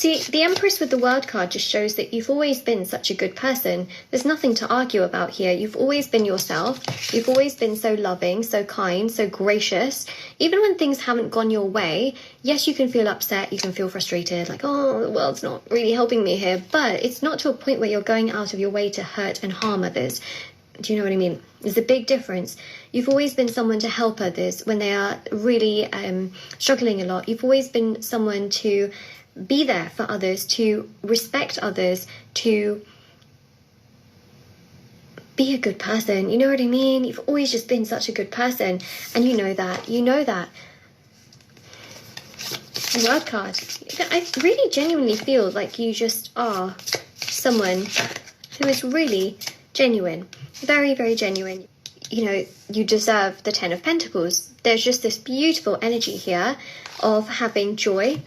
See, the Empress with the World card just shows that you've always been such a good person. There's nothing to argue about here. You've always been yourself. You've always been so loving, so kind, so gracious. Even when things haven't gone your way, yes, you can feel upset, you can feel frustrated, like, oh, the world's not really helping me here. But it's not to a point where you're going out of your way to hurt and harm others. Do you know what I mean? There's a big difference. You've always been someone to help others when they are really struggling a lot. You've always been someone to be there for others, to respect others, to be a good person. You know what I mean? You've always just been such a good person, and you know that. You know that. World card. I really genuinely feel like you just are someone who is really genuine. Very, very genuine. You know, you deserve the 10 of Pentacles. There's just this beautiful energy here of having joy,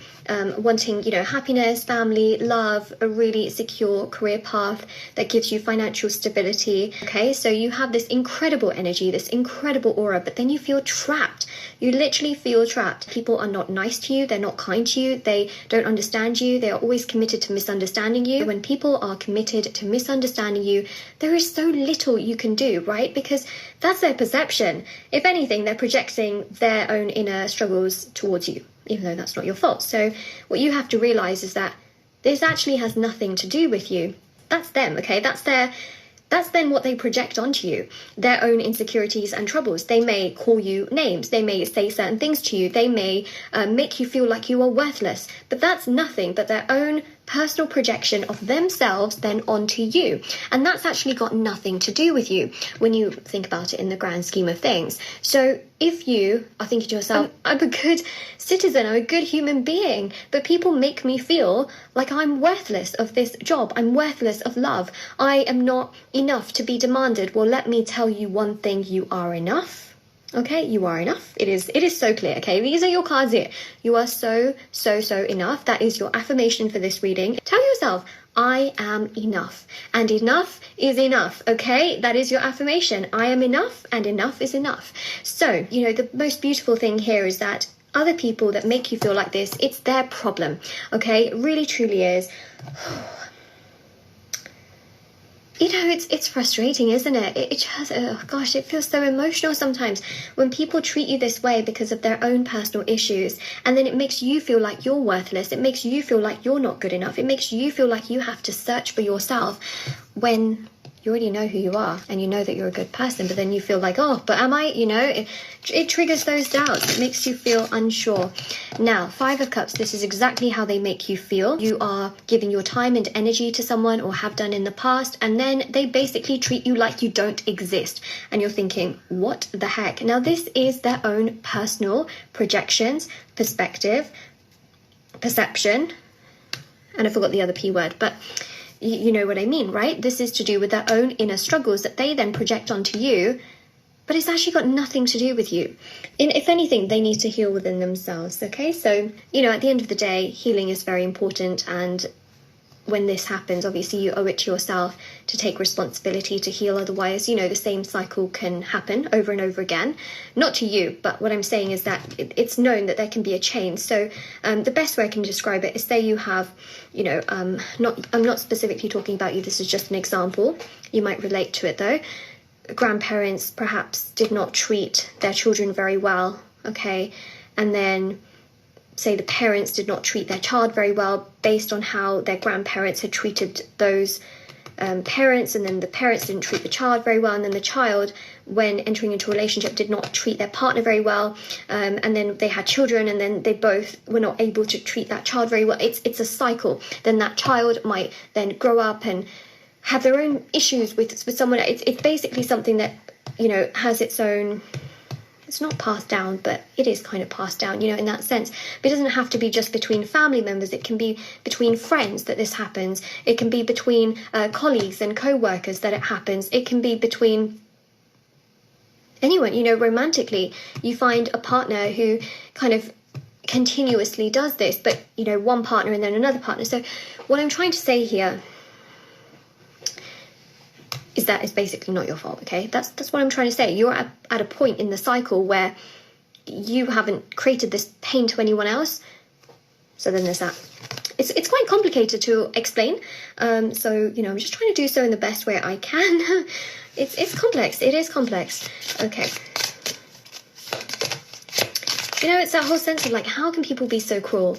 wanting, you know, happiness, family, love, a really secure career path that gives you financial stability. Okay, so you have this incredible energy, this incredible aura, but then you feel trapped. You literally feel trapped. People are not nice to you. They're not kind to you. They don't understand you. They are always committed to misunderstanding you. When people are committed to misunderstanding you, there is so little you can do, right? Because that's their perception. If anything, they're projecting their own inner struggles towards you, even though that's not your fault. So what you have to realize is that this actually has nothing to do with you. That's them, okay? That's then what they project onto you, their own insecurities and troubles. They may call you names. They may say certain things to you. They may make you feel like you are worthless. But that's nothing but their own personal projection of themselves then onto you. And that's actually got nothing to do with you when you think about it in the grand scheme of things. So if you are thinking to yourself, I'm a good citizen, I'm a good human being, but people make me feel like I'm worthless of this job, I'm worthless of love, I am not enough to be demanded. Well, let me tell you one thing, you are enough. Okay, you are enough. It is so clear, okay? These are your cards here. You are so enough. That is your affirmation for this reading. Tell yourself, I am enough. And enough is enough, okay? That is your affirmation. I am enough, and enough is enough. So, you know, the most beautiful thing here is that other people that make you feel like this, it's their problem, okay? It really, truly is. You know, it's frustrating, isn't it? It just, oh gosh, it feels so emotional sometimes when people treat you this way because of their own personal issues. And then it makes you feel like you're worthless. It makes you feel like you're not good enough. It makes you feel like you have to search for yourself when you already know who you are and you know that you're a good person, but then you feel like, oh, but am I? You know, it triggers those doubts. It makes you feel unsure. Now, 5 of Cups, this is exactly how they make you feel. You are giving your time and energy to someone, or have done in the past, and then they basically treat you like you don't exist. And you're thinking, what the heck? Now, this is their own personal projections, perspective, perception, and I forgot the other P word, but you know what I mean, right? This is to do with their own inner struggles that they then project onto you, but it's actually got nothing to do with you. If anything, they need to heal within themselves, okay? So, you know, at the end of the day, healing is very important, and when this happens, obviously you owe it to yourself to take responsibility to heal. Otherwise, you know, the same cycle can happen over and over again. Not to you, but what I'm saying is that it's known that there can be a chain. So the best way I can describe it is, say you have, you know, I'm not specifically talking about you, this is just an example. You might relate to it though. Grandparents perhaps did not treat their children very well, okay? And then say the parents did not treat their child very well based on how their grandparents had treated those parents, and then the parents didn't treat the child very well, and then the child, when entering into a relationship, did not treat their partner very well, and then they had children, and then they both were not able to treat that child very well. It's a cycle. Then that child might then grow up and have their own issues with someone. It's basically something that, you know, has its own, it's not passed down, but it is kind of passed down, you know, in that sense. But it doesn't have to be just between family members. It can be between friends that this happens. It can be between colleagues and co-workers that it happens. It can be between anyone, you know, romantically. You find a partner who kind of continuously does this, but, you know, one partner and then another partner. So what I'm trying to say here is that it's basically not your fault, okay? That's what I'm trying to say. You're at a point in the cycle where you haven't created this pain to anyone else, so then there's that. it's quite complicated to explain. So, you know, I'm just trying to do so in the best way I can. It's complex. It is complex. Okay. You know, it's that whole sense of like, how can people be so cruel?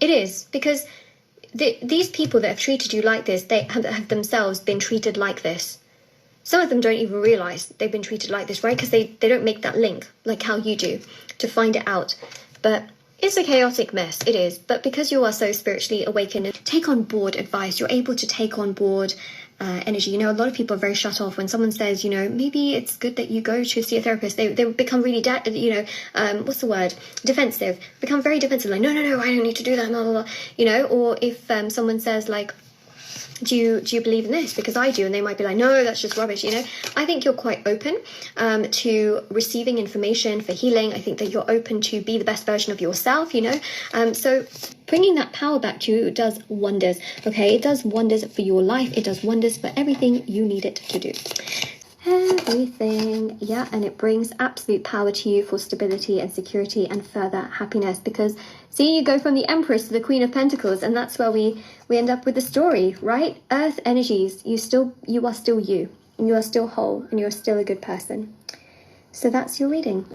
It is, because these people that have treated you like this, they have themselves been treated like this. Some of them don't even realise they've been treated like this, right? Because they don't make that link like how you do to find it out. But it's a chaotic mess, it is. But because you are so spiritually awakened, take on board advice. You're able to take on board energy. You know, a lot of people are very shut off when someone says, you know, maybe it's good that you go to see a therapist. They become really, what's the word? Defensive. Become very defensive. Like, no, I don't need to do that, blah, blah, blah. You know, or if someone says like, do you believe in this? Because I do. And they might be like, no, that's just rubbish, you know. I think you're quite open to receiving information for healing. I think that you're open to be the best version of yourself, you know. So bringing that power back to you does wonders, okay? It does wonders for your life. It does wonders for everything you need it to do. Everything, yeah, and it brings absolute power to you for stability and security and further happiness, because see, you go from the Empress to the Queen of Pentacles, and that's where we end up with the story, right? Earth energies, you are still you, and you are still whole, and you're still a good person. So that's your reading.